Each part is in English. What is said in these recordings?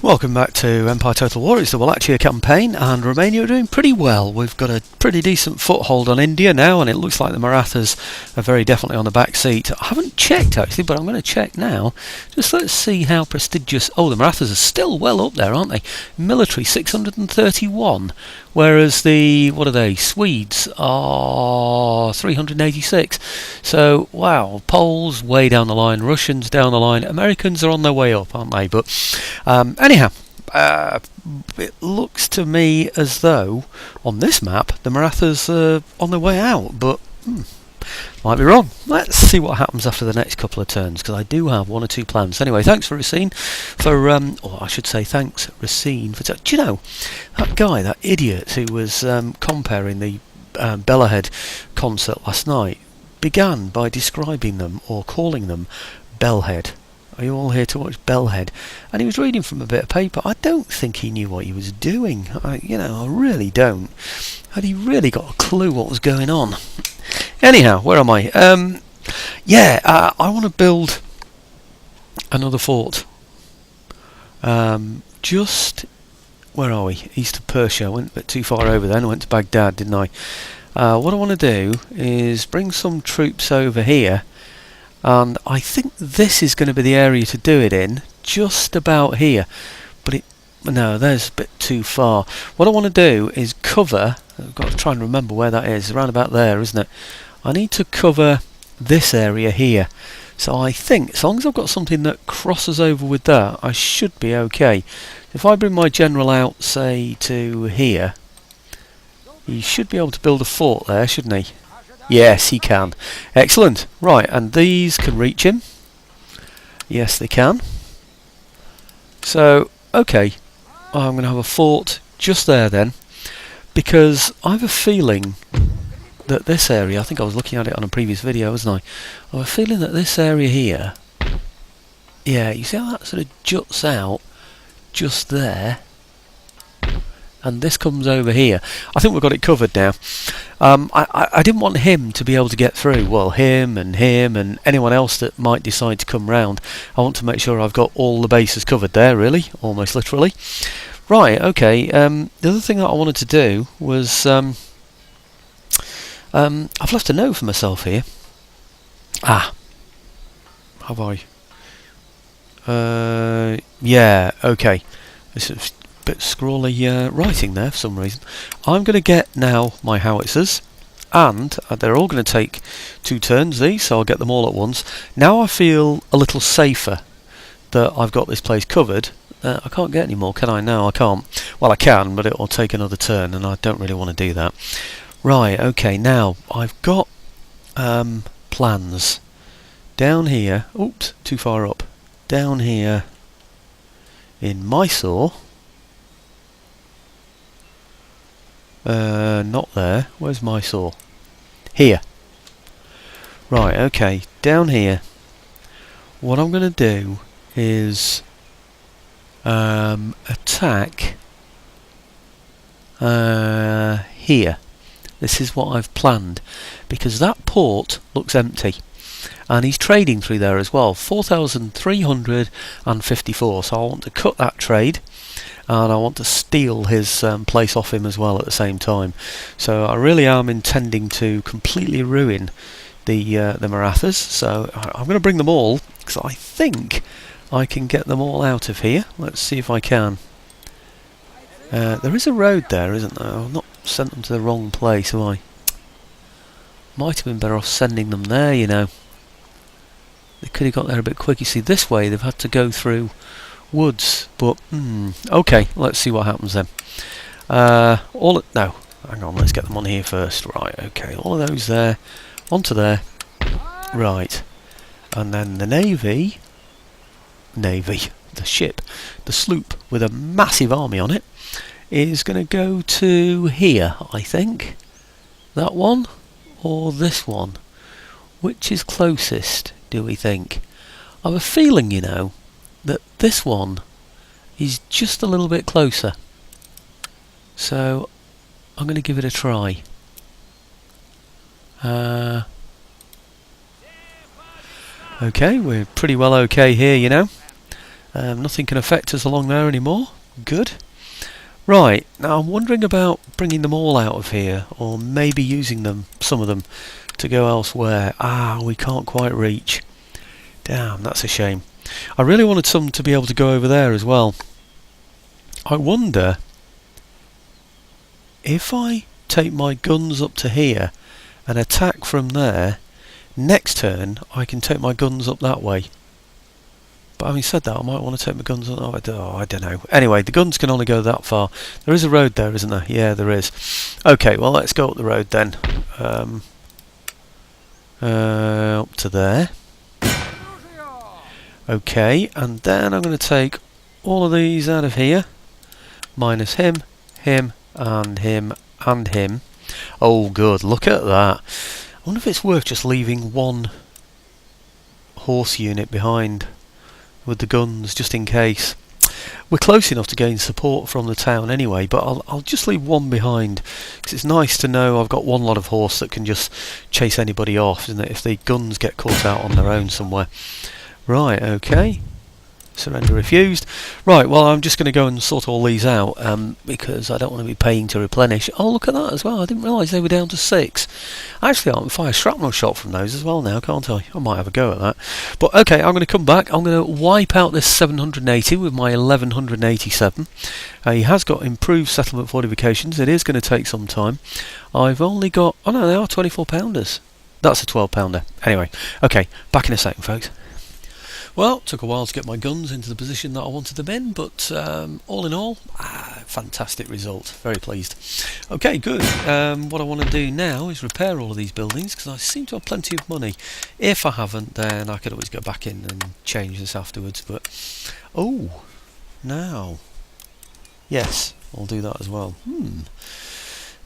Welcome back to Empire Total War. It's the Wallachia campaign, and Romania are doing pretty well. We've got a pretty decent foothold on India now, and it looks like the Marathas are very definitely on the back seat. I haven't checked actually, but I'm going to check now. Just let's see how prestigious... Oh, the Marathas are still well up there, aren't they? Military 631, whereas the, what are they, Swedes are 386. So, wow, Poles way down the line, Russians down the line, Americans are on their way up, aren't they? But anyhow, it looks to me as though on this map the Marathas are on their way out, but might be wrong. Let's see what happens after the next couple of turns, because I do have one or two plans. Anyway, thanks for Racine for, or I should say thanks Racine for... Do you know, that guy, that idiot who was comparing the Bellahead concert last night began by describing them or calling them Bellhead. Are you all here to watch Bellhead? And he was reading from a bit of paper. I don't think he knew what he was doing. I really don't. Had he really got a clue what was going on? Anyhow, where am I? I want to build another fort. Just... Where are we? East of Persia. I went a bit too far over then. I went to Baghdad, didn't I? What I want to do is bring some troops over here. And I think this is going to be the area to do it in, just about here. But no, there's a bit too far. What I want to do is cover... I've got to try and remember where that is. Around about there, isn't it? I need to cover this area here. So I think, as long as I've got something that crosses over with that, I should be okay. If I bring my general out, say, to here, he should be able to build a fort there, shouldn't he? Yes, he can. Excellent. Right, and these can reach him. Yes, they can. So, okay. I'm going to have a fort just there then, because I have a feeling that this area, I think I was looking at it on a previous video, wasn't I? I have a feeling that this area here, yeah, you see how that sort of juts out just there? And this comes over here. I think we've got it covered now. I didn't want him to be able to get through. Well, him and anyone else that might decide to come round. I want to make sure I've got all the bases covered there, really, almost literally. Right, okay. The other thing that I wanted to do was... I've left a note for myself here. Have I? Yeah, okay. This is bit scrawly writing there for some reason. I'm going to get now my howitzers, and they're all going to take 2 turns these, so I'll get them all at once. Now I feel a little safer that I've got this place covered. I can't get any more, can I? No, I can't. Well, I can, but it'll take another turn, and I don't really want to do that. Right, okay, now I've got plans down here. Oops, too far up. Down here in Mysore. Not there. Where's Mysore? Here. Right, okay. Down here. What I'm going to do is attack here. This is what I've planned, because that port looks empty. And he's trading through there as well. 4,354. So I want to cut that trade. And I want to steal his place off him as well at the same time. So I really am intending to completely ruin the Marathas. So I'm going to bring them all, because I think I can get them all out of here. Let's see if I can. There is a road there, isn't there? I've not sent them to the wrong place, have I? Might have been better off sending them there, you know. They could have got there a bit quick. You see, this way they've had to go through woods, but okay, let's see what happens then. No, hang on, let's get them on here first. Right, okay, all of those there, onto there. Right, and then the navy, the ship, the sloop with a massive army on it, is going to go to here, I think. That one or this one? Which is closest, do we think? I have a feeling, you know, that this one is just a little bit closer. So I'm going to give it a try. Okay, we're pretty well okay here, you know. Nothing can affect us along there anymore. Good. Right, now I'm wondering about bringing them all out of here, or maybe using them, some of them, to go elsewhere. Ah, we can't quite reach. Damn, that's a shame. I really wanted some to be able to go over there as well. I wonder if I take my guns up to here and attack from there, next turn I can take my guns up that way. But having said that, I might want to take my guns on. Oh, I don't know. Anyway, the guns can only go that far. There is a road there, isn't there? Yeah, there is. Okay, well, let's go up the road then. Up to there. Okay, and then I'm going to take all of these out of here. Minus him, him, and him, and him. Oh, good. Look at that. I wonder if it's worth just leaving one horse unit behind with the guns, just in case. We're close enough to gain support from the town anyway, but I'll just leave one behind, because it's nice to know I've got one lot of horse that can just chase anybody off, isn't it, if the guns get caught out on their own somewhere. Right, okay. Surrender refused. Right, well, I'm just going to go and sort all these out, because I don't want to be paying to replenish. Oh, look at that as well. I didn't realise they were down to 6. Actually, I can fire shrapnel shot from those as well now, can't I? I might have a go at that. But, okay, I'm going to come back. I'm going to wipe out this 780 with my 1187. He has got improved settlement fortifications. It is going to take some time. I've only got... Oh, no, they are 24-pounders. That's a 12-pounder. Anyway, okay, back in a second, folks. Well, took a while to get my guns into the position that I wanted them in, but all in all, fantastic result. Very pleased. Okay, good. What I want to do now is repair all of these buildings, because I seem to have plenty of money. If I haven't, then I could always go back in and change this afterwards. But oh, now, yes, I'll do that as well.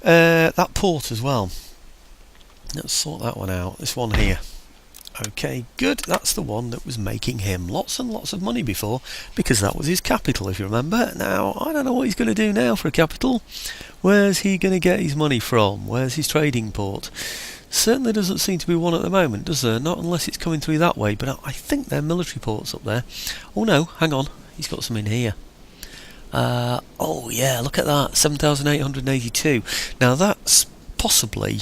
That port as well. Let's sort that one out. This one here. Okay, good. That's the one that was making him lots and lots of money before, because that was his capital, if you remember. Now, I don't know what he's going to do now for a capital. Where's he going to get his money from? Where's his trading port? Certainly doesn't seem to be one at the moment, does there? Not unless it's coming through that way, but I think they're military ports up there. Oh no, hang on. He's got some in here. Oh yeah, look at that. 7,882. Now, that's possibly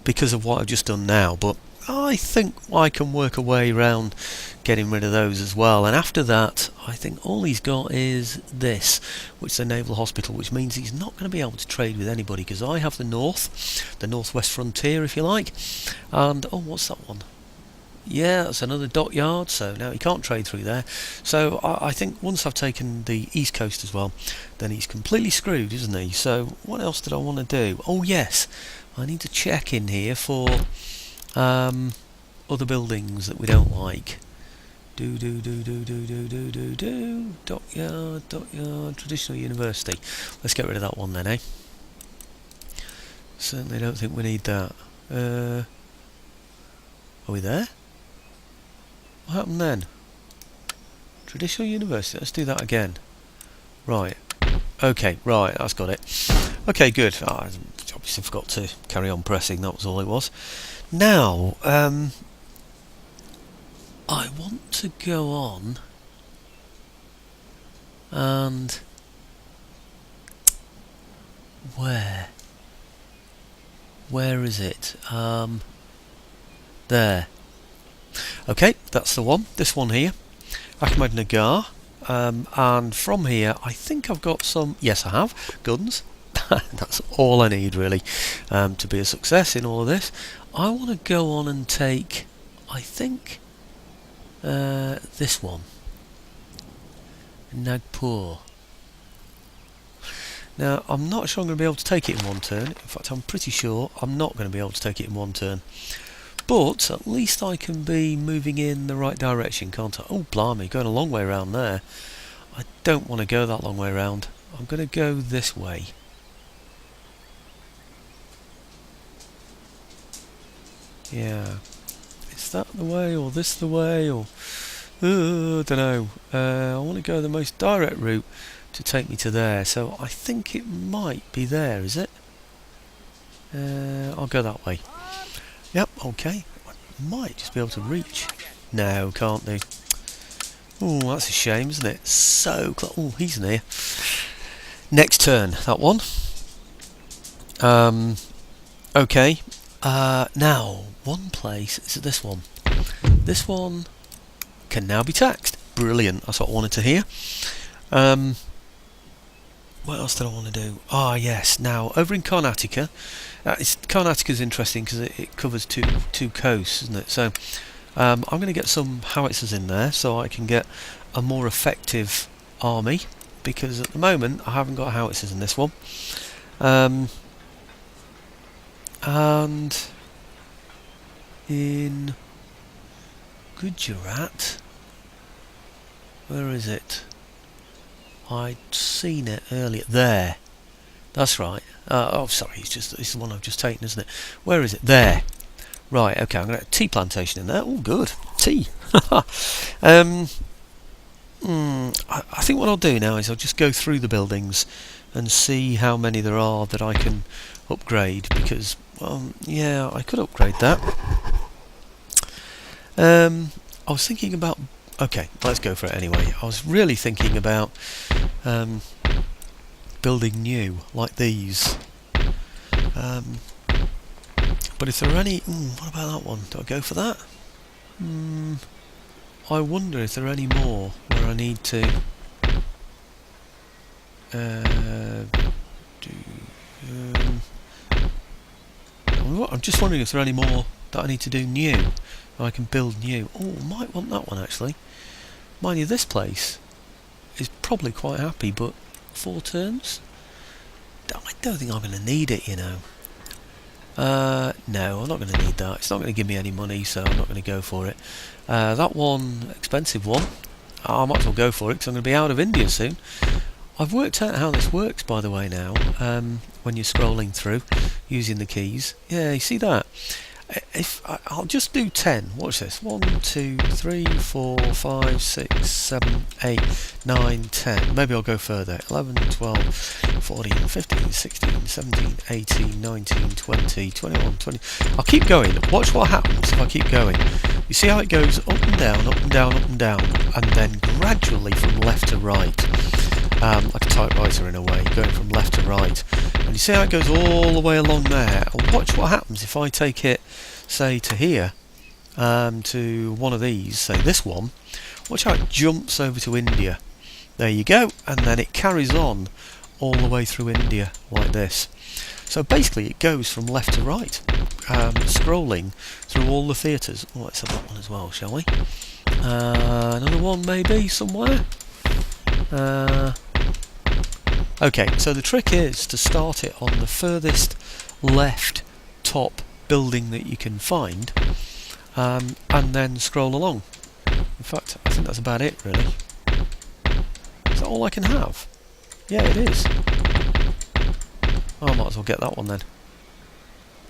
because of what I've just done now, but I think I can work a way around getting rid of those as well. And after that, I think all he's got is this, which is a naval hospital, which means he's not going to be able to trade with anybody, because I have the northwest frontier, if you like. And oh, what's that one? Yeah, that's another dockyard, so now he can't trade through there. So I think once I've taken the east coast as well, then he's completely screwed, isn't he? So what else did I want to do? Oh yes, I need to check in here for other buildings that we don't like. Dockyard, traditional university. Let's get rid of that one then, eh? Certainly don't think we need that. Are we there? What happened then? Traditional university, let's do that again. Right. Okay, right, that's got it. Okay, good. I obviously forgot to carry on pressing, that was all it was. Now, I want to go on and where is it? There. Okay, that's the one. This one here, Ahmed Nagar. And from here, I think I've got some. Yes, I have guns. That's all I need really to be a success in all of this. I want to go on and take, I think, this one, Nagpur. Now, I'm not sure I'm going to be able to take it in one turn. In fact, I'm pretty sure I'm not going to be able to take it in one turn. But at least I can be moving in the right direction, can't I? Oh, blimey, going a long way around there. I don't want to go that long way around. I'm going to go this way. Yeah. Is that the way, or this the way, or... I don't know. I want to go the most direct route to take me to there. So I think it might be there, is it? I'll go that way. Yep, okay. I might just be able to reach. No, can't do. Oh, that's a shame, isn't it? So close. Oh, he's near. Next turn, that one. Okay. Now, one place is this one. This one can now be taxed. Brilliant. That's what I wanted to hear. What else did I want to do? Ah, yes. Now, over in Karnataka, Karnataka is interesting because it covers two coasts, isn't it? So, I'm going to get some howitzers in there so I can get a more effective army, because at the moment I haven't got howitzers in this one. And in Gujarat, where is it? I'd seen it earlier. There. That's right. Oh, sorry. It's the one I've just taken, isn't it? Where is it? There. Right. Okay. I'm going to have a tea plantation in there. Oh, good. Tea. I think what I'll do now is I'll just go through the buildings and see how many there are that I can upgrade, because, yeah, I could upgrade that. I was thinking about... Okay, let's go for it anyway. I was really thinking about building new, like these. But if there are any... what about that one? Do I go for that? I wonder if there are any more where I need to... I'm just wondering if there are any more that I need to do new. I can build new. Oh, I might want that one actually. Mind you, this place is probably quite happy, but 4 turns? I don't think I'm going to need it, you know. No, I'm not going to need that. It's not going to give me any money, so I'm not going to go for it. That one, expensive one, I might as well go for it because I'm going to be out of India soon. I've worked out how this works, by the way, now, when you're scrolling through using the keys. Yeah, you see that? I'll just do 10. Watch this. 1, 2, 3, 4, 5, 6, 7, 8, 9, 10. Maybe I'll go further. 11, 12, 14, 15, 16, 17, 18, 19, 20, 21, 20. I'll keep going. Watch what happens if I keep going. You see how it goes up and down, up and down, up and down, and then gradually from left to right. Like a typewriter in a way, going from left to right. And you see how it goes all the way along there. And watch what happens if I take it, say, to here, to one of these, say this one. Watch how it jumps over to India. There you go. And then it carries on all the way through India like this. So basically it goes from left to right, scrolling through all the theatres. Oh, let's have that one as well, shall we? Another one maybe somewhere. Okay, so the trick is to start it on the furthest left top building that you can find, and then scroll along. In fact, I think that's about it, really. Is that all I can have? Yeah, it is. I might as well get that one then.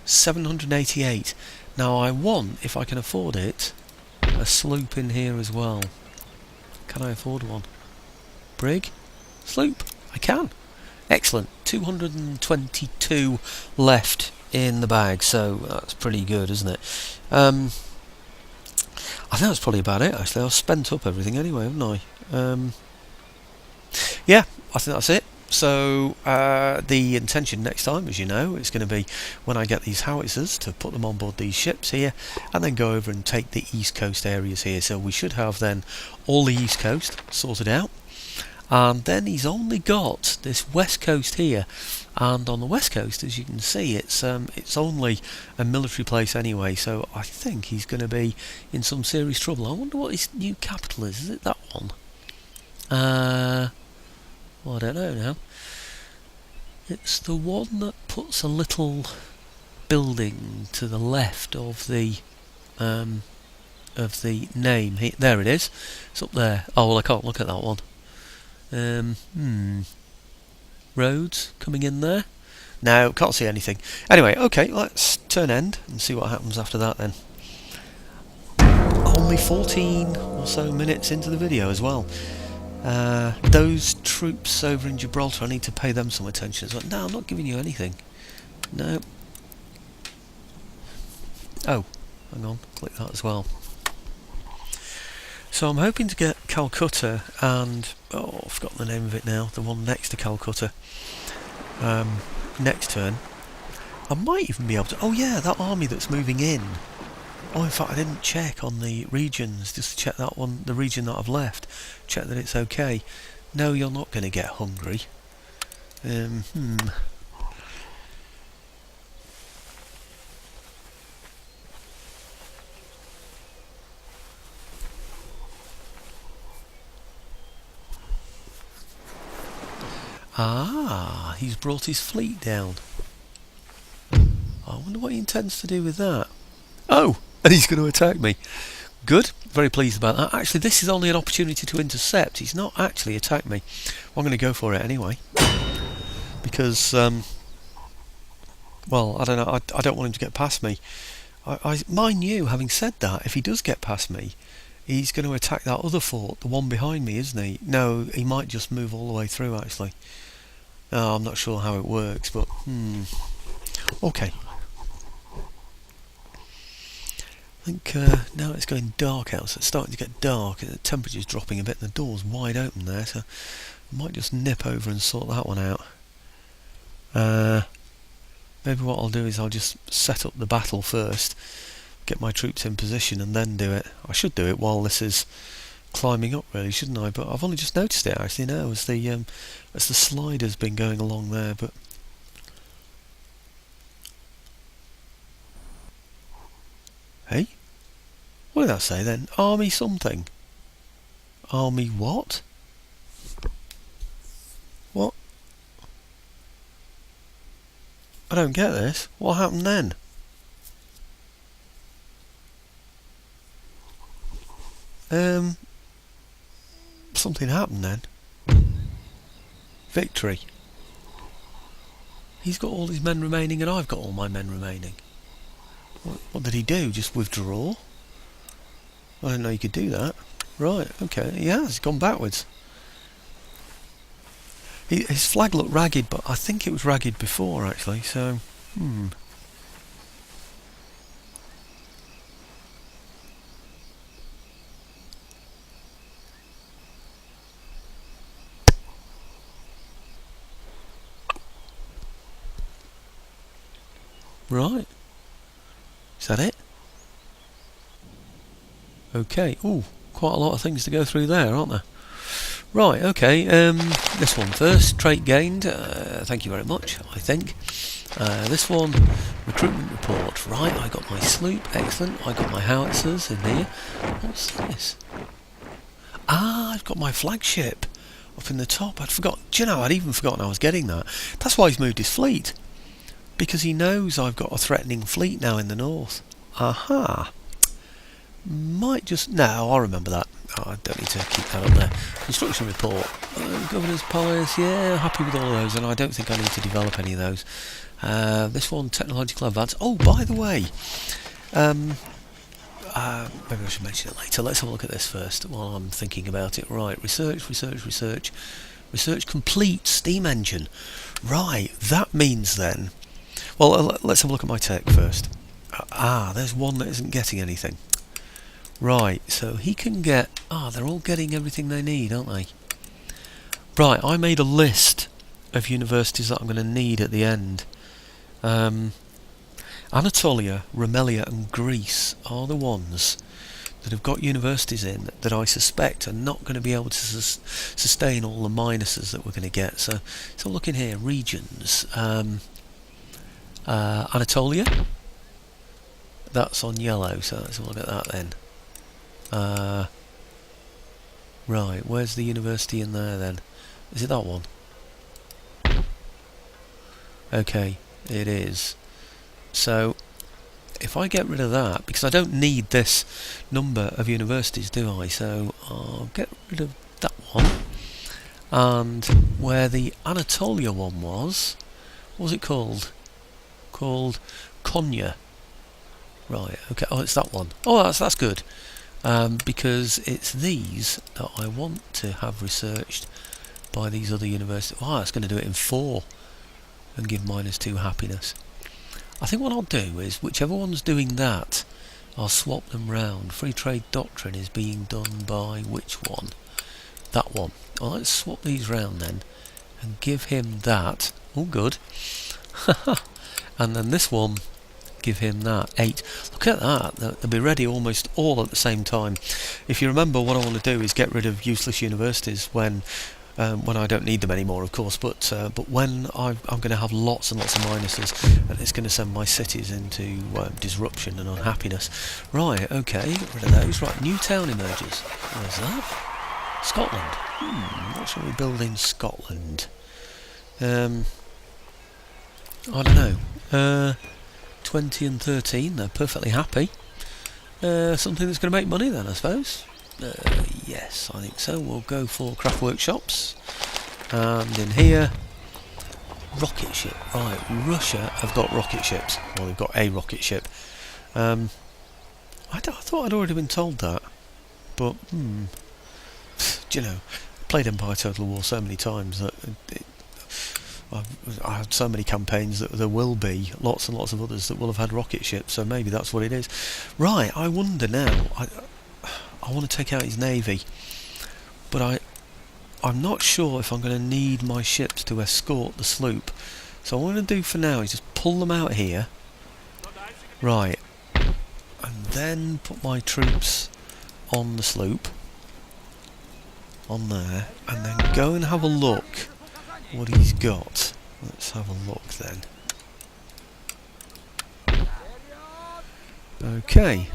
788. Now I want, if I can afford it, a sloop in here as well. Can I afford one? Brig? Sloop? I can. Excellent. 222 left in the bag, so that's pretty good, isn't it? I think that's probably about it, actually. I've spent up everything anyway, haven't I? Yeah, I think that's it. So the intention next time, as you know, is going to be when I get these howitzers to put them on board these ships here, and then go over and take the east coast areas here. So we should have then all the east coast sorted out. And then he's only got this west coast here, and on the west coast, as you can see, it's only a military place anyway, so I think he's going to be in some serious trouble. I wonder what his new capital is. Is it that one? Well, I don't know now. It's the one that puts a little building to the left of the name. There it is. It's up there. Oh well, I can't look at that one. Roads coming in there? No, can't see anything. Anyway, okay, let's turn end and see what happens after that then. Only 14 or so minutes into the video as well. Those troops over in Gibraltar, I need to pay them some attention as well. No, I'm not giving you anything. No. Oh, hang on, click that as well. So I'm hoping to get Calcutta and, oh, I've forgotten the name of it now, the one next to Calcutta, next turn. I might even be able to, oh yeah, that army that's moving in. Oh, in fact I didn't check on the regions, just to check that one, the region that I've left, check that it's okay. No, you're not going to get hungry. Ah, he's brought his fleet down. I wonder what he intends to do with that. Oh, and he's going to attack me. Good, very pleased about that. Actually, this is only an opportunity to intercept. He's not actually attacked me. Well, I'm going to go for it anyway. Because, well, I don't know, I don't want him to get past me. Mind you, having said that, if he does get past me, he's going to attack that other fort, the one behind me, isn't he? No, he might just move all the way through, actually. Oh, I'm not sure how it works, but, okay. I think now it's going dark out, so it's starting to get dark, and the temperature's dropping a bit, and the door's wide open there, so I might just nip over and sort that one out. Maybe what I'll do is I'll just set up the battle first, get my troops in position, and then do it. I should do it while this is climbing up, really, shouldn't I? But I've only just noticed it actually now as the slider's been going along there. But hey, what did I say then? Army something. Army what? What? I don't get this. What happened then? Something happened then. Victory. He's got all his men remaining and I've got all my men remaining. What did he do? Just withdraw? I didn't know you could do that. Right, okay, he has. He's gone backwards. His flag looked ragged, but I think it was ragged before, actually, so... Right. Is that it? Okay. Ooh, quite a lot of things to go through there, aren't there? Right, okay, this one first, trait gained, thank you very much, I think. This one, recruitment report, right, I got my sloop, excellent, I got my howitzers in here. What's this? Ah, I've got my flagship up in the top, I'd forgotten, do you know, I'd even forgotten I was getting that. That's why he's moved his fleet, because he knows I've got a threatening fleet now in the north. Aha. Might just... No, I'll remember that. Oh, I don't need to keep that up there. Construction report. Governor's Palace, yeah, happy with all of those, and I don't think I need to develop any of those. This one, technological advance. Oh, by the way, maybe I should mention it later. Let's have a look at this first while I'm thinking about it. Right, research. Research complete, steam engine. Right, that means then... Well, let's have a look at my tech first. There's one that isn't getting anything. Right, so he can get... they're all getting everything they need, aren't they? Right, I made a list of universities that I'm going to need at the end. Anatolia, Romaneasca and Greece are the ones that have got universities in that I suspect are not going to be able to sustain all the minuses that we're going to get. So look in here, regions. Anatolia, that's on yellow, so let's have a look at that then. Right, where's the university in there then? Is it that one? Okay, it is. So, if I get rid of that, because I don't need this number of universities, do I? So, I'll get rid of that one. And where the Anatolia one was, what was it called? Called Konya. Right, okay, oh, it's that one. Oh, that's good. Because it's these that I want to have researched by these other universities. Oh, that's going to do it in 4 and give -2 happiness. I think what I'll do is, whichever one's doing that, I'll swap them round. Free trade doctrine is being done by which one? That one. Well, let's swap these round then and give him that. Oh, good. And then this one, give him that. 8. Look at that. They'll be ready almost all at the same time. If you remember, what I want to do is get rid of useless universities when I don't need them anymore, of course, but when I'm going to have lots and lots of minuses, and it's going to send my cities into disruption and unhappiness. Right, okay, get rid of those. Right, new town emerges. Where's that? Scotland. What shall we build in Scotland? I don't know. 20 and 13, they're perfectly happy. Something that's going to make money then, I suppose. Yes, I think so. We'll go for craft workshops. And in here, rocket ship. Right, Russia have got rocket ships. Well, they've got a rocket ship. I thought I'd already been told that. But, do you know, I played Empire Total War so many times that I had so many campaigns that there will be lots and lots of others that will have had rocket ships, so maybe that's what it is. Right, I wonder now. I want to take out his navy, but I'm not sure if I'm going to need my ships to escort the sloop. So what I'm going to do for now is just pull them out here. Right, and then put my troops on the sloop, on there, and then go and have a look what he's got. Let's have a look then. Okay,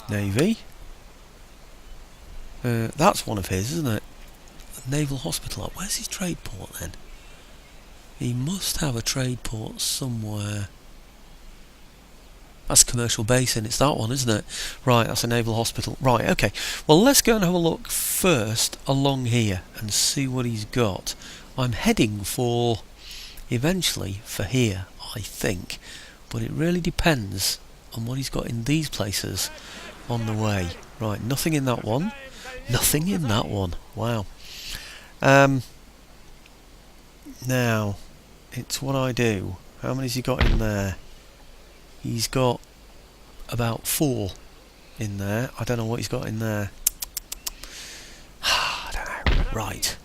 navy. That's one of his, isn't it? Naval hospital. Where's his trade port then? He must have a trade port somewhere. That's a commercial basin, it's that one, isn't it? Right, that's a naval hospital. Right, okay. Well, let's go and have a look first along here and see what he's got. I'm heading for, eventually, for here, I think. But it really depends on what he's got in these places on the way. Right, nothing in that one. Nothing in that one. Wow. Now, it's what I do. How many's he got in there? He's got about 4 in there. I don't know what he's got in there. I don't know. Right.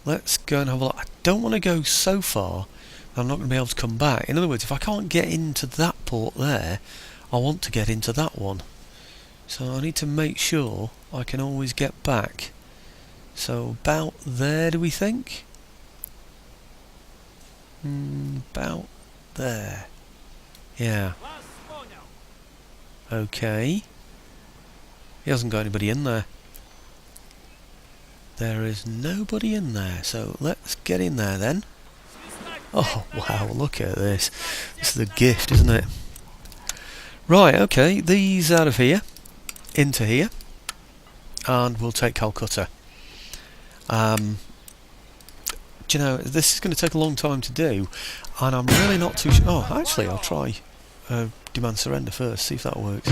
Let's go and have a look. I don't want to go so far that I'm not going to be able to come back. In other words, if I can't get into that port there, I want to get into that one. So I need to make sure I can always get back. So about there, do we think? About there. Yeah. Okay. He hasn't got anybody in there. There is nobody in there, so let's get in there then. Oh wow, look at this. This is a gift, isn't it? Right, okay, these out of here, into here, and we'll take Calcutta. Do you know, this is going to take a long time to do, and I'm really not too sure. Oh, actually, I'll try demand surrender first, see if that works.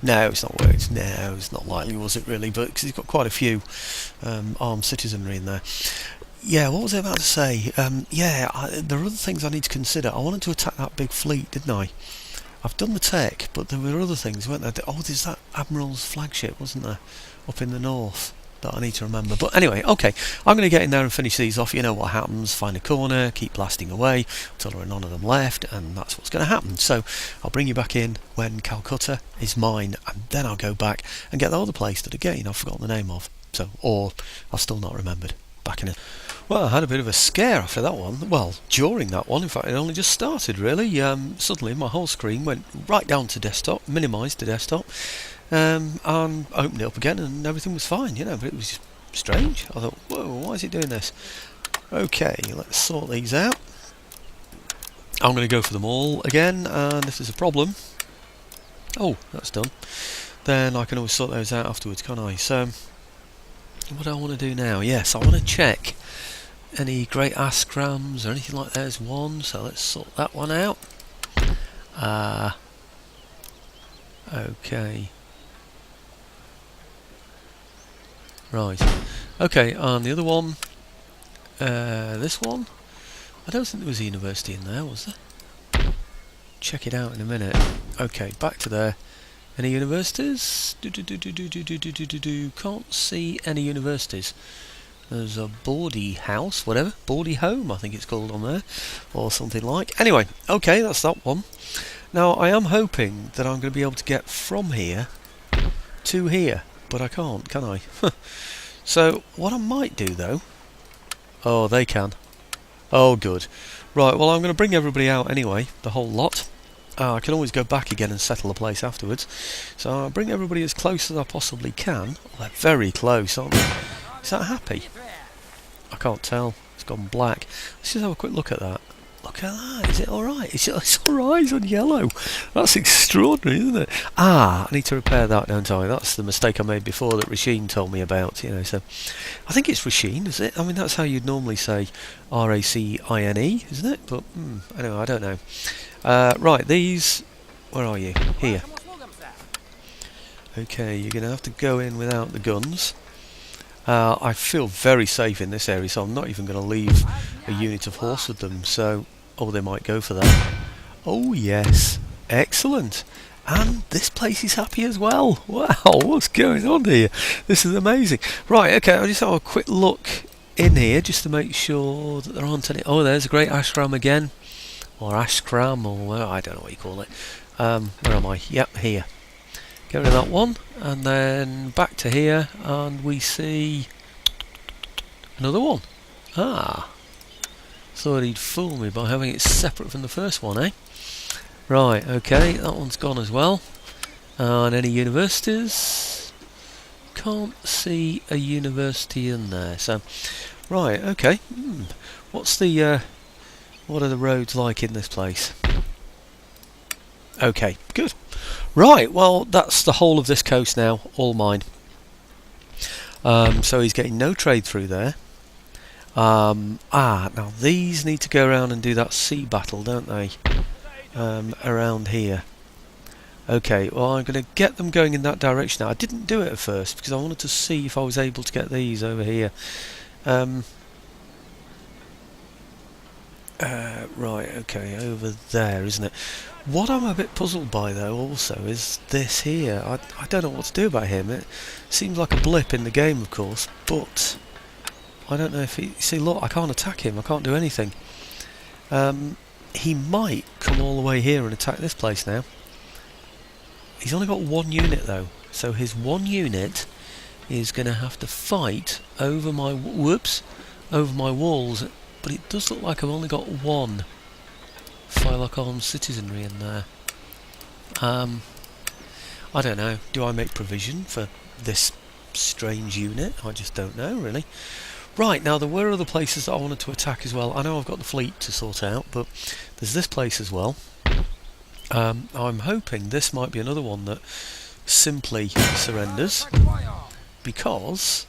No, it's not worked. No, it's not likely, was it really? But because he's got quite a few armed citizenry in there. Yeah, what was I about to say? There are other things I need to consider. I wanted to attack that big fleet, didn't I? I've done the tech, but there were other things, weren't there? Oh, there's that Admiral's flagship, wasn't there? Up in the north. That I need to remember. But anyway, okay, I'm going to get in there and finish these off. You know what happens, find a corner, keep blasting away until there are none of them left, and that's what's going to happen. So I'll bring you back in when Calcutta is mine, and then I'll go back and get the other place that again I've forgotten the name of. So, or I've still not remembered. Back in it. Well, I had a bit of a scare after that one. Well, during that one, in fact, it only just started really. Suddenly my whole screen went right down to desktop, minimised to desktop. And opened it up again and everything was fine, you know, but it was just strange. I thought, whoa, why is it doing this? Okay, let's sort these out. I'm going to go for them all again, and if there's a problem, oh, that's done, then I can always sort those out afterwards, can't I? So, what do I want to do now? Yes, I want to check any great askrams or anything like that. There's one, so let's sort that one out. Okay. Right, okay, and the other one, this one, I don't think there was a university in there, was there? check it out in a minute. Okay, back to there. Any universities? Can't see any universities. There's a Bordy house, whatever. Bordy home, I think it's called on there. Or something like. Anyway, okay, that's that one. Now, I am hoping that I'm going to be able to get from here to here. But I can't, can I? So, what I might do, though... Oh, they can. Oh, good. Right, well, I'm going to bring everybody out anyway, the whole lot. I can always go back again and settle the place afterwards. So I'll bring everybody as close as I possibly can. Oh, they're very close, aren't they? Is that happy? I can't tell. It's gone black. Let's just have a quick look at that. Look at that. Is it alright? It's alright on yellow. That's extraordinary, isn't it? I need to repair that, don't I? That's the mistake I made before that Racine told me about, you know, so... I think it's Racine, is it? I mean, that's how you'd normally say R-A-C-I-N-E, isn't it? But, anyway, I don't know. Right, these... Where are you? Here. Okay, you're going to have to go in without the guns. I feel very safe in this area, so I'm not even going to leave a unit of horse with them, so... Oh, they might go for that. Oh, yes. Excellent. And this place is happy as well. Wow, what's going on here? This is amazing. Right, okay, I'll just have a quick look in here, just to make sure that there aren't any... Oh, there's a great ashram again. Or ashram, or I don't know what you call it. Where am I? Yep, here. Get rid of that one, and then back to here, and we see another one. Thought he'd fool me by having it separate from the first one, eh? Right, okay, that one's gone as well. And any universities? Can't see a university in there. So, right, okay. What's the what are the roads like in this place? Okay, good. Right, well, that's the whole of this coast now, all mine. So he's getting no trade through there. Now these need to go around and do that sea battle, don't they? Around here. Okay, well, I'm going to get them going in that direction now. I didn't do it at first because I wanted to see if I was able to get these over here. Right, okay, over there, isn't it? What I'm a bit puzzled by, though, also, is this here. I don't know what to do about him. It seems like a blip in the game, of course, but I don't know if he... See, look, I can't attack him. I can't do anything. He might come all the way here and attack this place now. He's only got one unit, though, so his one unit is going to have to fight over my... over my walls. But it does look like I've only got one Phylocorn citizenry in there. I don't know. Do I make provision for this strange unit? I just don't know, really. Right, now there were other places that I wanted to attack as well. I know I've got the fleet to sort out, but there's this place as well. I'm hoping this might be another one that simply surrenders, because...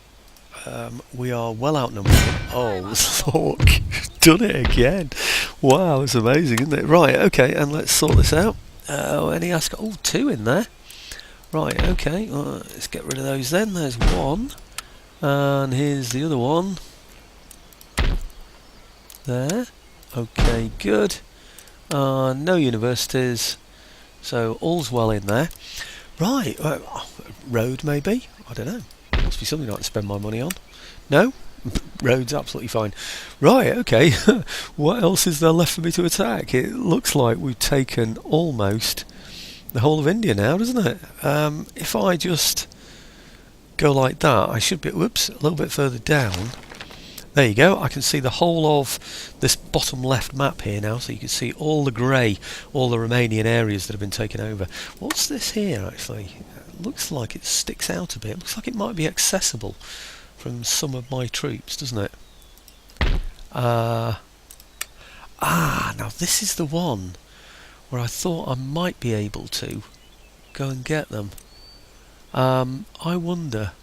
we are well outnumbered. Oh, look, done it again. Wow, it's amazing, isn't it? Right, okay, and let's sort this out. Any Ascot? Oh, two in there. Right, okay, let's get rid of those then. There's one, and here's the other one. There. Okay, good. No universities, so all's well in there. Right, road maybe? I don't know. Must be something I can spend my money on. No? Road's absolutely fine. Right, okay. What else is there left for me to attack? It looks like we've taken almost the whole of India now, doesn't it? If I just go like that, I should be... Whoops, a little bit further down. There you go. I can see the whole of this bottom left map here now, so you can see all the grey, all the Romanian areas that have been taken over. What's this here, actually? Looks like it sticks out a bit. Looks like it might be accessible from some of my troops, doesn't it? Now this is the one where I thought I might be able to go and get them. I wonder...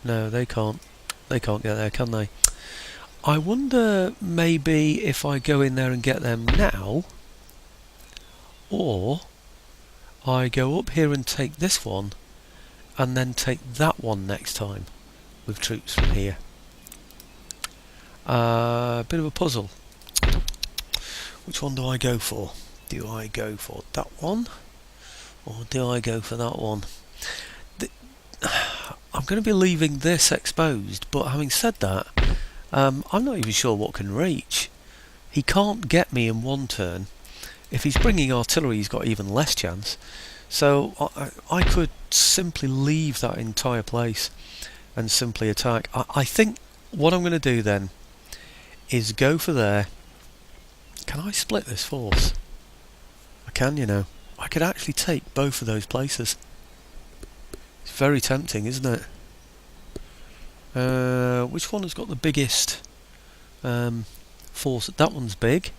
No, they can't. They can't get there, can they? I wonder maybe if I go in there and get them now, or... I go up here and take this one, and then take that one next time, with troops from here. Bit of a puzzle. Which one do I go for? Do I go for that one? Or do I go for that one? I'm going to be leaving this exposed, but having said that, I'm not even sure what can reach. He can't get me in one turn. If he's bringing artillery, he's got even less chance. So I could simply leave that entire place and simply attack. I think what I'm going to do then is go for there. Can I split this force? I can, you know. I could actually take both of those places. It's very tempting, isn't it? Which one has got the biggest force? That one's big.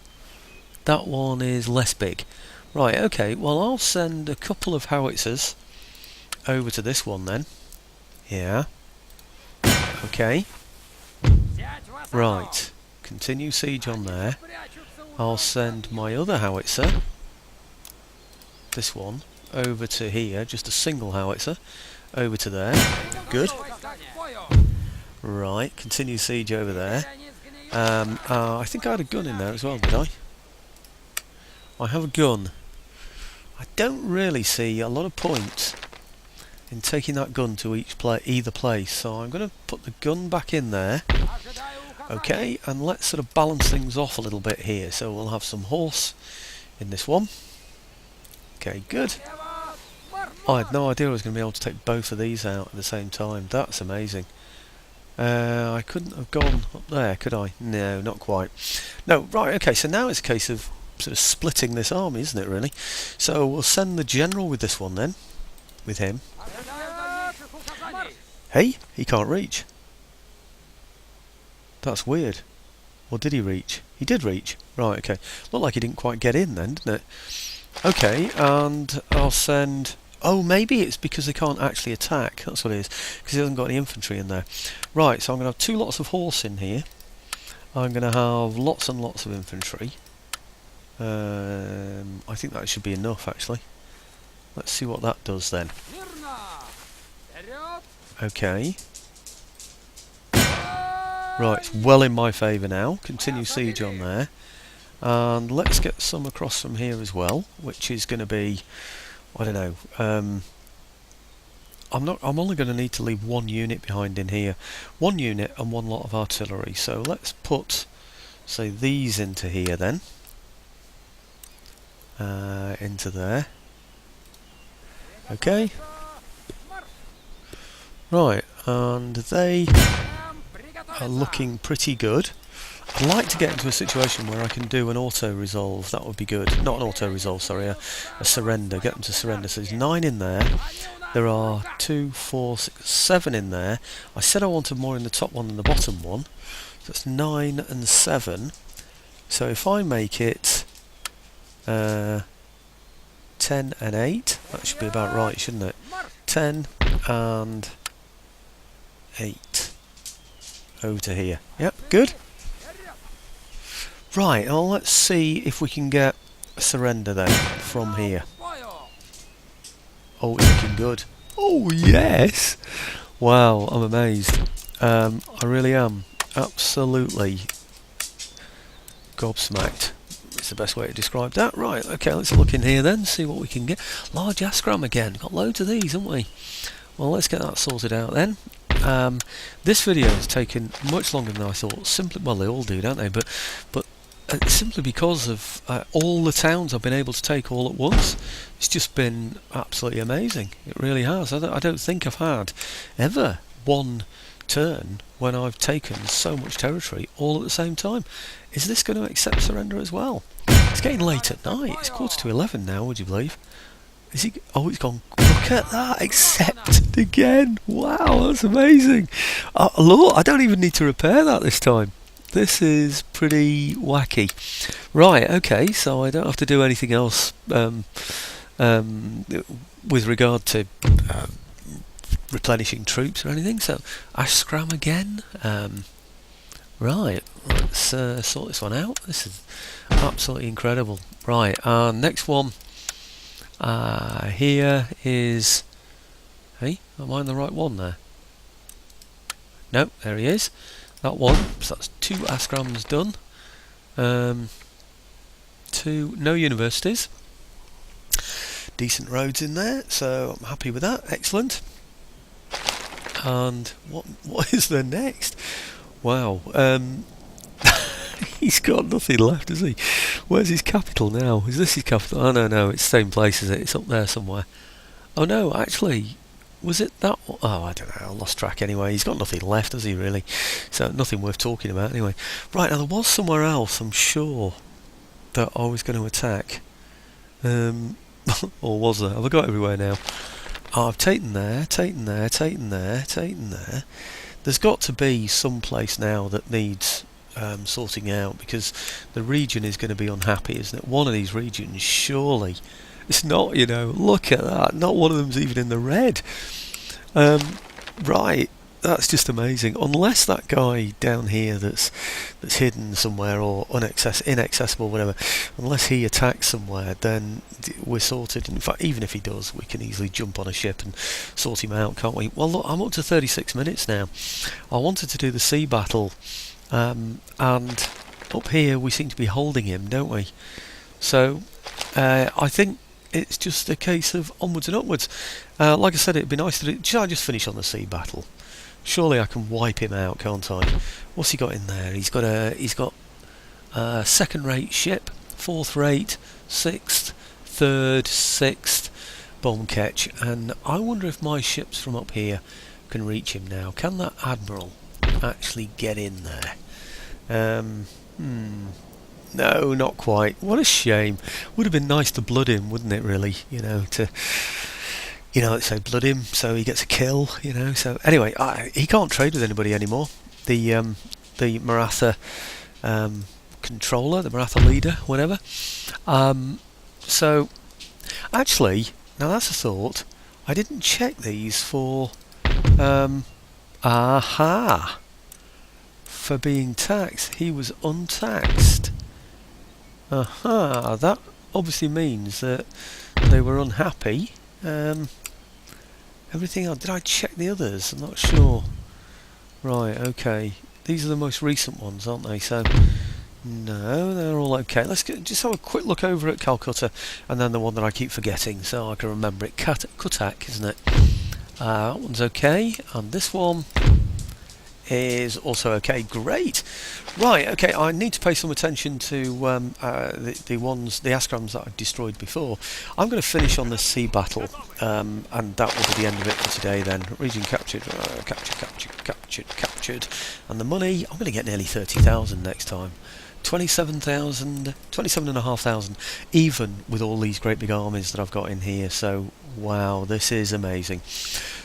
That one is less big. Right, okay, well I'll send a couple of howitzers over to this one then. Yeah. Okay. Right. Continue siege on there. I'll send my other howitzer, this one, over to here, just a single howitzer, over to there. Good. Right, continue siege over there. I think I had a gun in there as well, did I? I have a gun. I don't really see a lot of point in taking that gun to either place, so I'm going to put the gun back in there. Okay, and let's sort of balance things off a little bit here. So we'll have some horse in this one. Okay, good. I had no idea I was going to be able to take both of these out at the same time. That's amazing. I couldn't have gone up there, could I? No, not quite. No, right, okay, so now it's a case of sort of splitting this army, isn't it, really? So we'll send the general with this one then, with him. Hey, he can't reach. That's weird. Or did he reach? He did reach. Right, okay. Looked like he didn't quite get in then, didn't it? Okay, and I'll send... Oh, maybe it's because they can't actually attack. That's what it is. Because he hasn't got any infantry in there. Right, so I'm going to have 2 lots of horse in here. I'm going to have lots and lots of infantry. I think that should be enough, actually. Let's see what that does then. Okay. Right, it's well in my favour now. Continue siege on there. And let's get some across from here as well, which is going to be, I don't know, I'm only going to need to leave 1 unit behind in here. 1 unit and 1 lot of artillery. So let's put, say, these into here then. Into there. Okay. Right, and they are looking pretty good. I'd like to get into a situation where I can do an auto-resolve. That would be good. Not an auto-resolve, sorry, a surrender. Get them to surrender. So there's 9 in there. There are 2, 4, 6, 7 in there. I said I wanted more in the top one than the bottom one. So that's 9 and 7. So if I make it 10 and 8, that should be about right, shouldn't it? 10 and 8 over to here. Yep, good. Right, well, let's see if we can get a surrender then from here. Oh, it's looking good. Oh, yes! Wow, I'm amazed. I really am. Absolutely gobsmacked. It's the best way to describe that. Right, okay, let's look in here then, see what we can get. Large Askram again. Got loads of these, haven't we? Well, let's get that sorted out then. This video has taken much longer than I thought. Simply, well, they all do, don't they? But simply because of all the towns I've been able to take all at once. It's just been absolutely amazing. It really has. I don't think I've had ever one turn when I've taken so much territory all at the same time. Is this going to accept surrender as well? It's getting late at night. It's 11:15 now, would you believe? Is he? Oh, it's gone. Look at that! Accepted again! Wow, that's amazing! Look, I don't even need to repair that this time. This is pretty wacky. Right, okay, so I don't have to do anything else with regard to replenishing troops or anything. So, Ashram again. Right, let's sort this one out. This is absolutely incredible. Right, next one here is... Hey, am I in the right one there? No, there he is. That one, so that's 2 Askrams done. to no universities. Decent roads in there, so I'm happy with that. Excellent. And what is there next? Wow. He's got nothing left, has he? Where's his capital now? Is this his capital? Oh no, it's the same place, is it? It's up there somewhere. Oh no, actually, was it that one? Oh, I don't know, I lost track anyway. He's got nothing left, has he, really? So nothing worth talking about anyway. Right, now there was somewhere else, I'm sure, that I was going to attack. Or was there? Have I got everywhere now? Oh, I've taken there. There's got to be some place now that needs sorting out, because the region is going to be unhappy, isn't it? One of these regions, surely. It's not, you know, look at that. Not one of them's even in the red. Right, that's just amazing. Unless that guy down here that's hidden somewhere or inaccessible, whatever, unless he attacks somewhere, then we're sorted. In fact, even if he does, we can easily jump on a ship and sort him out, can't we? Well, look, I'm up to 36 minutes now. I wanted to do the sea battle, and up here we seem to be holding him, don't we? So I think it's just a case of onwards and upwards. Like I said, it'd be nice to do. Shall I just finish on the sea battle? Surely I can wipe him out, can't I? What's he got in there? He's got a second-rate ship, fourth-rate, sixth, third, sixth bomb catch, and I wonder if my ships from up here can reach him now. Can that admiral actually get in there? No, not quite. What a shame. Would have been nice to blood him, wouldn't it, really? You know, let's say blood him so he gets a kill, you know. So anyway, he can't trade with anybody anymore. The Maratha controller, the Maratha leader, whatever. So actually, now that's a thought. I didn't check these for for being taxed. He was untaxed. That obviously means that they were unhappy. Everything else, did I check the others? I'm not sure. Right, okay. These are the most recent ones, aren't they? So, no, they're all okay. Let's just have a quick look over at Calcutta, and then the one that I keep forgetting, so I can remember it. Cuttack, isn't it? That one's okay, and this one is also okay. Great. Right, okay, I need to pay some attention to the Askrams that I've destroyed before. I'm going to finish on this sea battle, and that will be the end of it for today then. Region captured, captured, and the money, I'm going to get nearly 30,000 next time. 27,500, even with all these great big armies that I've got in here. So wow, this is amazing.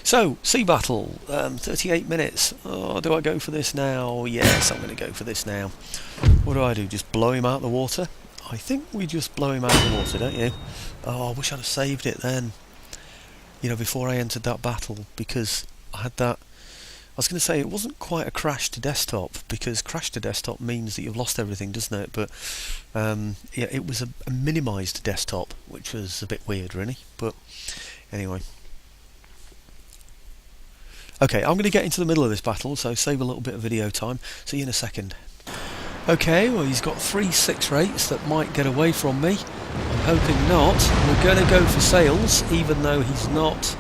So sea battle, 38 minutes. Oh, do I go for this now? Yes, I'm going to go for this now. What do? Just blow him out of the water? I think we just blow him out of the water, don't you? Oh, I wish I'd have saved it then, you know, before I entered that battle, because I had that. I was going to say it wasn't quite a crash to desktop, because crash to desktop means that you've lost everything, doesn't it? But yeah, it was a minimised desktop, which was a bit weird, really. But anyway. Okay, I'm going to get into the middle of this battle, so save a little bit of video time. See you in a second. Okay, well, he's got 3 6-rates that might get away from me. I'm hoping not. We're going to go for sails, even though he's not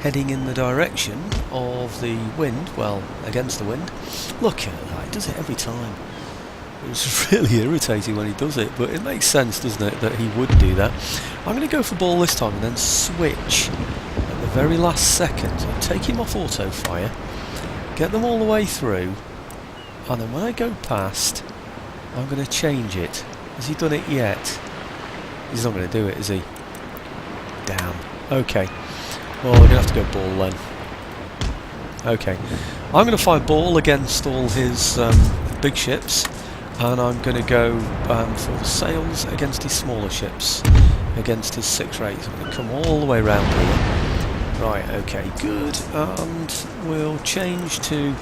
heading in the direction of the wind, well, against the wind. Look at that, he does it every time. It's really irritating when he does it, but it makes sense, doesn't it, that he would do that. I'm going to go for ball this time and then switch at the very last second. So take him off auto fire, get them all the way through, and then when I go past, I'm going to change it. Has he done it yet? He's not going to do it, is he? Damn. Okay. Well, we're going to have to go ball then. Okay. I'm going to fire ball against all his big ships, and I'm going to go for the sails against his smaller ships, against his 6-rates. I'm going to come all the way around here. Right, okay, good. And we'll change to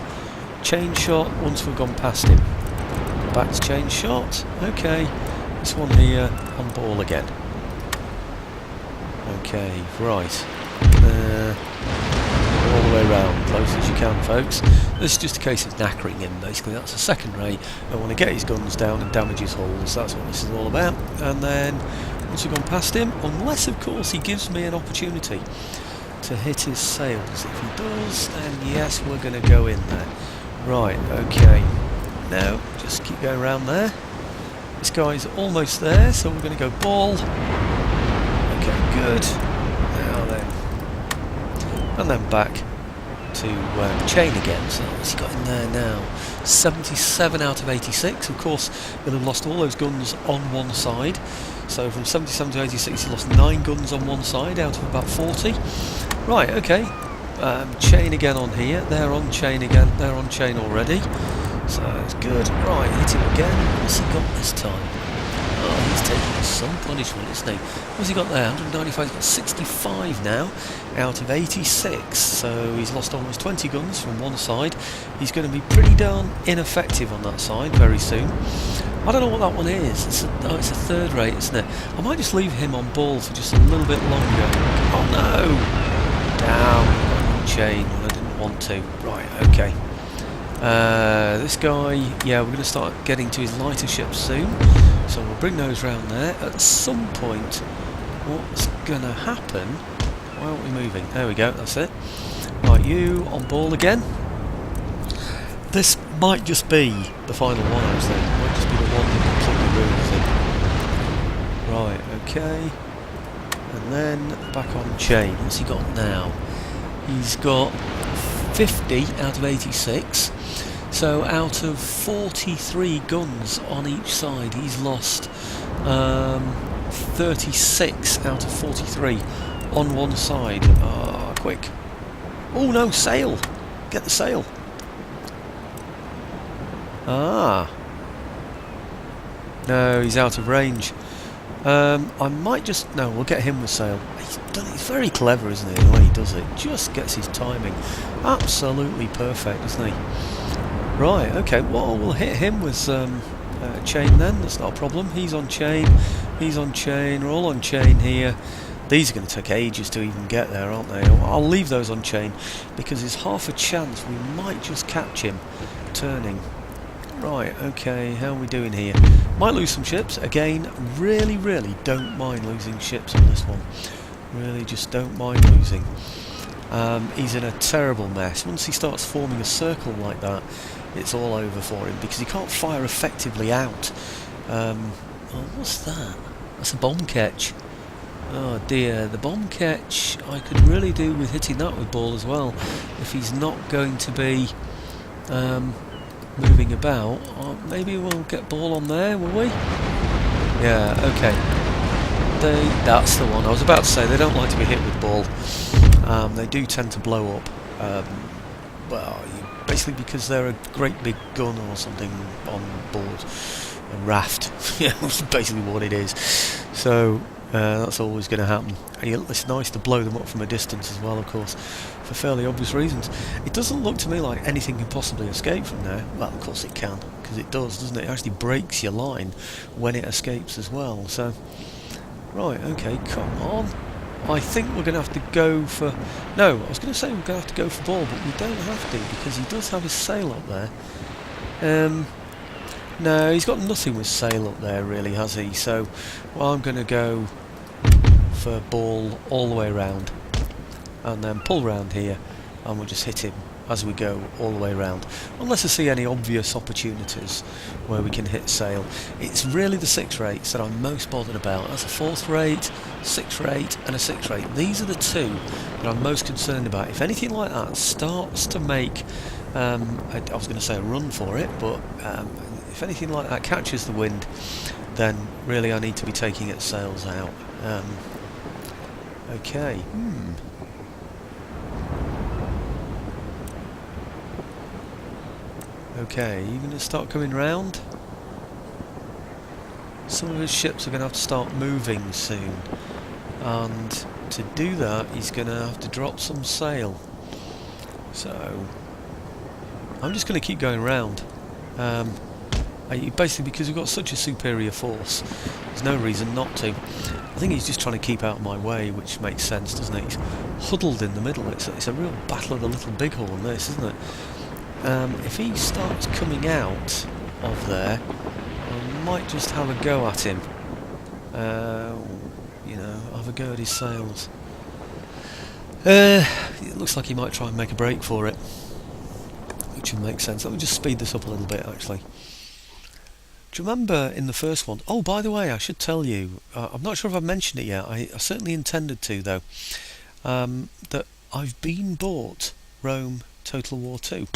chain shot once we've gone past him. Back to chain shot. Okay. This one here on ball again. Okay, right. all the way around, close as you can, folks. This is just a case of knackering him, basically. That's a second rate. I want to get his guns down and damage his hulls. That's what this is all about. And then, once we've gone past him, unless, of course, he gives me an opportunity to hit his sails. If he does, then yes, we're going to go in there. Right, okay. Now, just keep going around there. This guy's almost there, so we're going to go ball. Okay, good. Now then. And then back to chain again. So what's he got in there now? 77 out of 86. Of course, he'll have lost all those guns on one side. So from 77 to 86, he lost 9 guns on one side out of about 40. Right, okay. Chain again on here. They're on chain again. They're on chain already. So it's good. Right, hit him again. What's he got this time? Oh, he's taking some punishment, isn't he? What's he got there? 195. He's got 65 now out of 86. So he's lost almost 20 guns from one side. He's going to be pretty darn ineffective on that side very soon. I don't know what that one is. It's a third rate, isn't it? I might just leave him on ball for just a little bit longer. Oh no! Down on chain when I didn't want to. Right, okay. This guy, yeah, we're going to start getting to his lighter ships soon, so we'll bring those round there. At some point, what's going to happen? Why aren't we moving? There we go, that's it. Right, you on ball again. This might just be the final one, I was thinking. It might just be the one that completely ruins it. Right, okay. And then back on chain. What's he got now? He's got 50 out of 86. So out of 43 guns on each side, he's lost 36 out of 43 on one side. Ah, quick. Oh no, sail! Get the sail. Ah. No, he's out of range. I might just... No, we'll get him with sail. He's very clever, isn't he, the way he does it. Just gets his timing absolutely perfect, isn't he? Right, okay, well, we'll hit him with chain then. That's not a problem. He's on chain. He's on chain. We're all on chain here. These are going to take ages to even get there, aren't they? I'll leave those on chain because there's half a chance we might just catch him turning. Right, okay, how are we doing here? Might lose some ships. Again, really don't mind losing ships on this one. Really just don't mind losing. He's in a terrible mess. Once he starts forming a circle like that, it's all over for him because he can't fire effectively out. Oh, what's that? That's a bomb catch. Oh dear, the bomb catch I could really do with hitting that with ball as well if he's not going to be moving about. Maybe we'll get ball on there, will we? Yeah, okay. That's the one. I was about to say they don't like to be hit with ball. They do tend to blow up. Well, basically because they're a great big gun or something on board. A raft. Yeah, that's basically what it is. So that's always going to happen. And it's nice to blow them up from a distance as well, of course, for fairly obvious reasons. It doesn't look to me like anything can possibly escape from there. Well, of course it can, because it does, doesn't it? It actually breaks your line when it escapes as well. So, right, okay, come on. I think we're going to have to go for... No, I was going to say we're going to have to go for ball, but we don't have to, because he does have his sail up there. No, he's got nothing with sail up there, really, has he? So, well, I'm going to go for ball all the way around, and then pull round here, and we'll just hit him as we go all the way around. Unless I see any obvious opportunities where we can hit sail. It's really the 6 rates that I'm most bothered about. That's a 4th rate, 6th rate, and a 6th rate. These are the 2 that I'm most concerned about. If anything like that starts to make, I was going to say a run for it, but if anything like that catches the wind, then really I need to be taking its sails out. Okay. Okay, you're going to start coming round. Some of his ships are going to have to start moving soon, and to do that he's going to have to drop some sail. So I'm just going to keep going round. Basically, because we've got such a superior force, there's no reason not to. I think he's just trying to keep out of my way, which makes sense, doesn't it? He's huddled in the middle. It's a real battle of the little bighorn, this, isn't it? If he starts coming out of there, I might just have a go at him. You know, have a go at his sails. It looks like he might try and make a break for it, which would make sense. Let me just speed this up a little bit, actually. Do you remember in the first one? Oh, by the way, I should tell you, I'm not sure if I've mentioned it yet, I certainly intended to, though, that I've been bought Rome Total War 2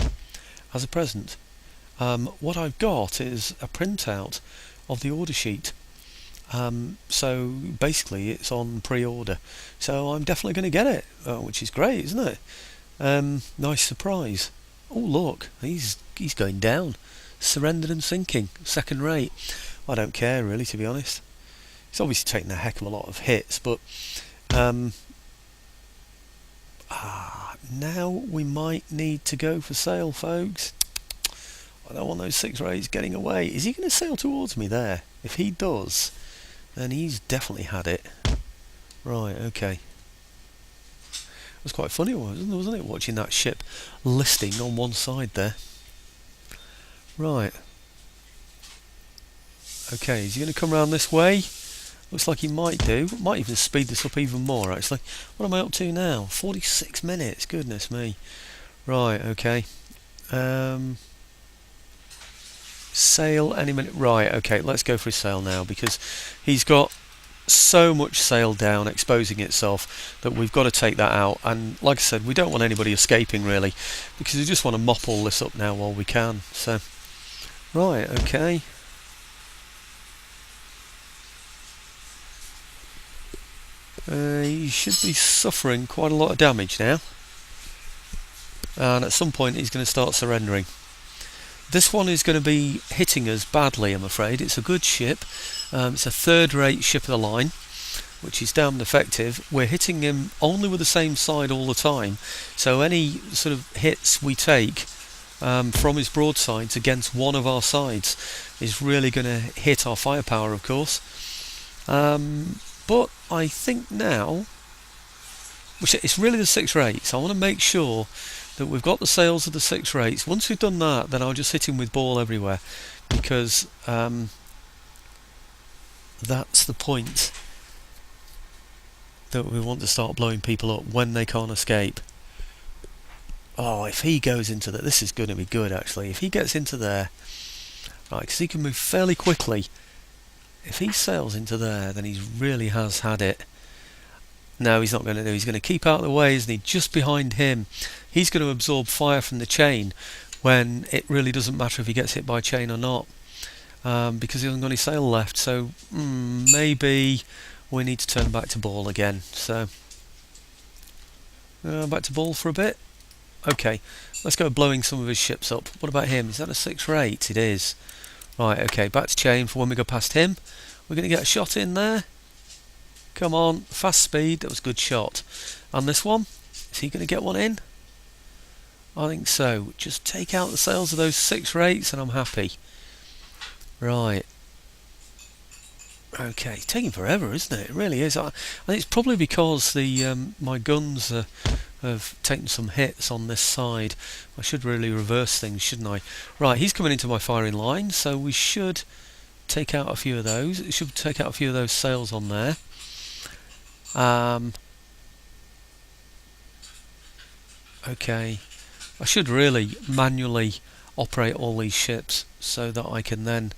as a present. What I've got is a printout of the order sheet. So basically it's on pre-order, so I'm definitely going to get it, which is great, isn't it? Nice surprise. Oh look, he's going down, surrendered and sinking, second rate. I don't care really, to be honest. He's obviously taken a heck of a lot of hits, but now we might need to go for sail, folks. I don't want those 6 rays getting away. Is he going to sail towards me there? If he does, then he's definitely had it. Right, okay. It was quite funny, wasn't it, watching that ship listing on one side there. Right. Okay, is he going to come round this way? Looks like he might do. Might even speed this up even more, actually. What am I up to now? 46 minutes, goodness me. Right, okay. Sail any minute. Right, okay, let's go for his sail now, because he's got so much sail down exposing itself that we've got to take that out. And like I said, we don't want anybody escaping really, because we just want to mop all this up now while we can. So right, okay. He should be suffering quite a lot of damage now, and at some point he's going to start surrendering. This one is going to be hitting us badly, I'm afraid. It's a good ship. It's a third-rate ship of the line, which is damned effective. We're hitting him only with the same side all the time, so any sort of hits we take from his broadsides against one of our sides is really going to hit our firepower, of course. But I think now, which it's really the 6 rates, I want to make sure that we've got the sails of the 6 rates. Once we've done that, then I'll just hit him with ball everywhere, because that's the point that we want to start blowing people up when they can't escape. Oh, if he goes into that, this is going to be good actually. If he gets into there, right, because he can move fairly quickly. If he sails into there, then he really has had it. No, he's not going to do. He's going to keep out of the way, isn't he? Just behind him, he's going to absorb fire from the chain when it really doesn't matter if he gets hit by a chain or not, because he hasn't got any sail left. So maybe we need to turn back to ball again. So back to ball for a bit. Okay, let's go blowing some of his ships up. What about him? Is that a 6 rate? It is. Right, okay, back to chain for when we go past him. We're going to get a shot in there. Come on, fast speed, that was a good shot. And this one, is he going to get one in? I think so. Just take out the sails of those 6 rates and I'm happy. Right. Okay, it's taking forever, isn't it? It really is. I think it's probably because the my guns have taken some hits on this side. I should really reverse things, shouldn't I? Right, he's coming into my firing line, so we should take out a few of those. It should take out a few of those sails on there. Okay, I should really manually operate all these ships so that I can then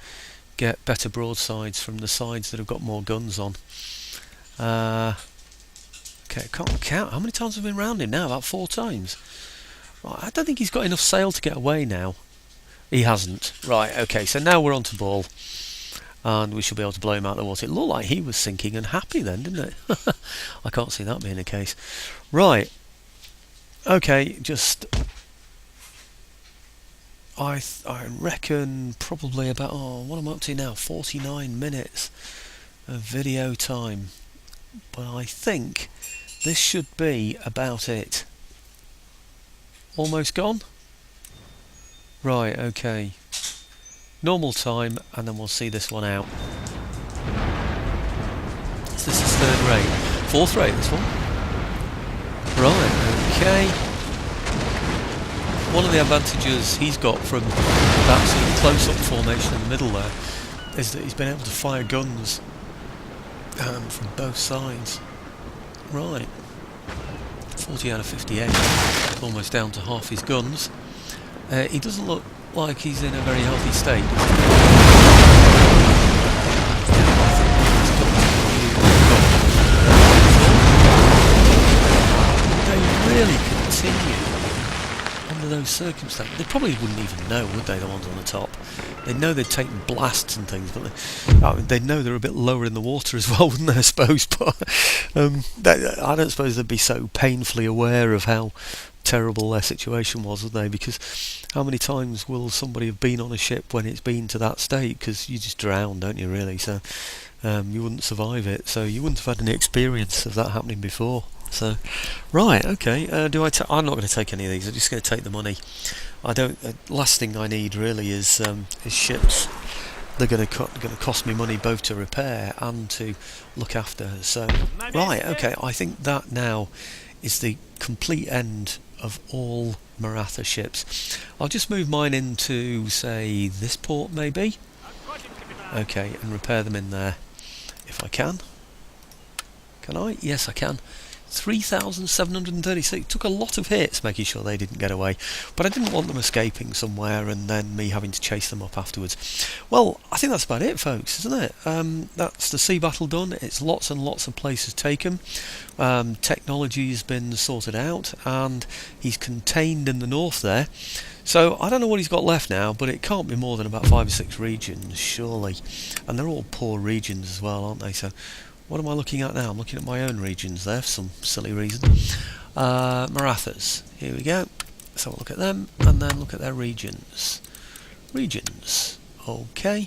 get better broadsides from the sides that have got more guns on. Okay, I can't count. How many times have we been round him now? About 4 times. Right, I don't think he's got enough sail to get away now. He hasn't. Right, okay, so now we're on to ball. And we should be able to blow him out of the water. It looked like he was sinking and happy then, didn't it? I can't see that being the case. Right. Okay, just... I reckon probably about... Oh, what am I up to now? 49 minutes of video time. But I think this should be about it. Almost gone? Right, okay. normal time, and then we'll see this one out. So this is third rate. Fourth rate, this one. Right, okay. One of the advantages he's got from that sort of close-up formation in the middle there is that he's been able to fire guns from both sides. Right. 40 out of 58. Almost down to half his guns. He doesn't look like he's in a very healthy state, does he? They really continue under those circumstances. They probably wouldn't even know, would they, the ones on the top? They'd know they'd taken blasts and things, but they'd know they're a bit lower in the water as well, wouldn't they, I suppose? But I don't suppose they'd be so painfully aware of how terrible their situation was, would they? Because how many times will somebody have been on a ship when it's been to that state? Because you just drown, don't you, really? So you wouldn't survive it, so you wouldn't have had any experience of that happening before. So, right, okay. I'm not going to take any of these. I'm just going to take the money. I don't. Last thing I need really is ships. They're going to cost me money both to repair and to look after. So, right, okay. I think that now is the complete end of all Maratha ships. I'll just move mine into, say, this port maybe. Okay, and repair them in there if I can. Can I? Yes, I can. 3,736. Took a lot of hits making sure they didn't get away, but I didn't want them escaping somewhere and then me having to chase them up afterwards. Well, I think that's about it, folks, isn't it? That's the sea battle done. It's lots and lots of places taken. Technology has been sorted out, and he's contained in the north there. So I don't know what he's got left now, but it can't be more than about 5 or 6 regions, surely. And they're all poor regions as well, aren't they? So what am I looking at now? I'm looking at my own regions there for some silly reason. Marathas. Here we go. Let's have a look at them, and then look at their regions. Regions. Okay.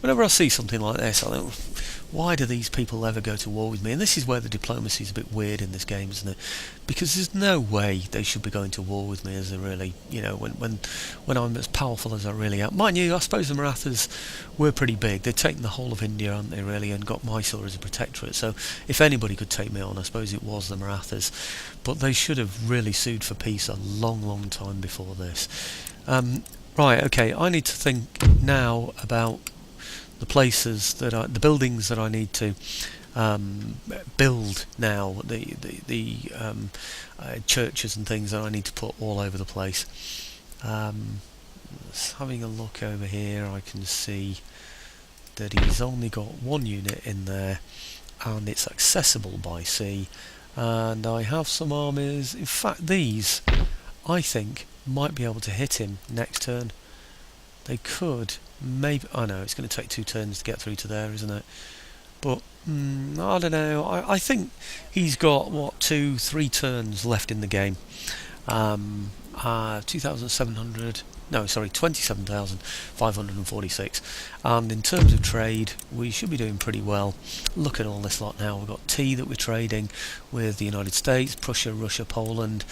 Whenever I see something like this, I think, why do these people ever go to war with me? And this is where the diplomacy is a bit weird in this game, isn't it? Because there's no way they should be going to war with me as they really, you know, when I'm as powerful as I really am. Mind you, I suppose the Marathas were pretty big. They'd taken the whole of India, hadn't they, really, and got Mysore as a protectorate. So if anybody could take me on, I suppose it was the Marathas. But they should have really sued for peace a long, long time before this. Right, okay, I need to think now about the places that the buildings that I need to build now, the churches and things that I need to put all over the place. Having a look over here, I can see that he's only got one unit in there, and it's accessible by sea. And I have some armies. In fact, these, I think, might be able to hit him next turn. They could. Maybe. I know it's going to take 2 turns to get through to there, isn't it? But I don't know. I think he's got what 2-3 turns left in the game. 2,700. No, sorry, 27,546. And in terms of trade, we should be doing pretty well. Look at all this lot now. We've got tea that we're trading with the United States, Prussia, Russia, Poland.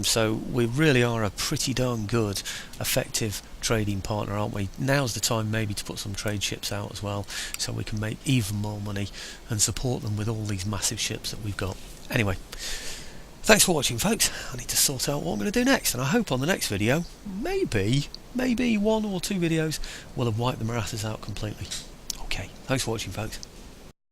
So we really are a pretty darn good, effective trading partner, aren't we? Now's the time maybe to put some trade ships out as well, so we can make even more money and support them with all these massive ships that we've got. Anyway. Thanks for watching, folks. I need to sort out what I'm going to do next, and I hope on the next video, maybe 1 or 2 videos, will have wiped the Marathas out completely. Okay, thanks for watching, folks.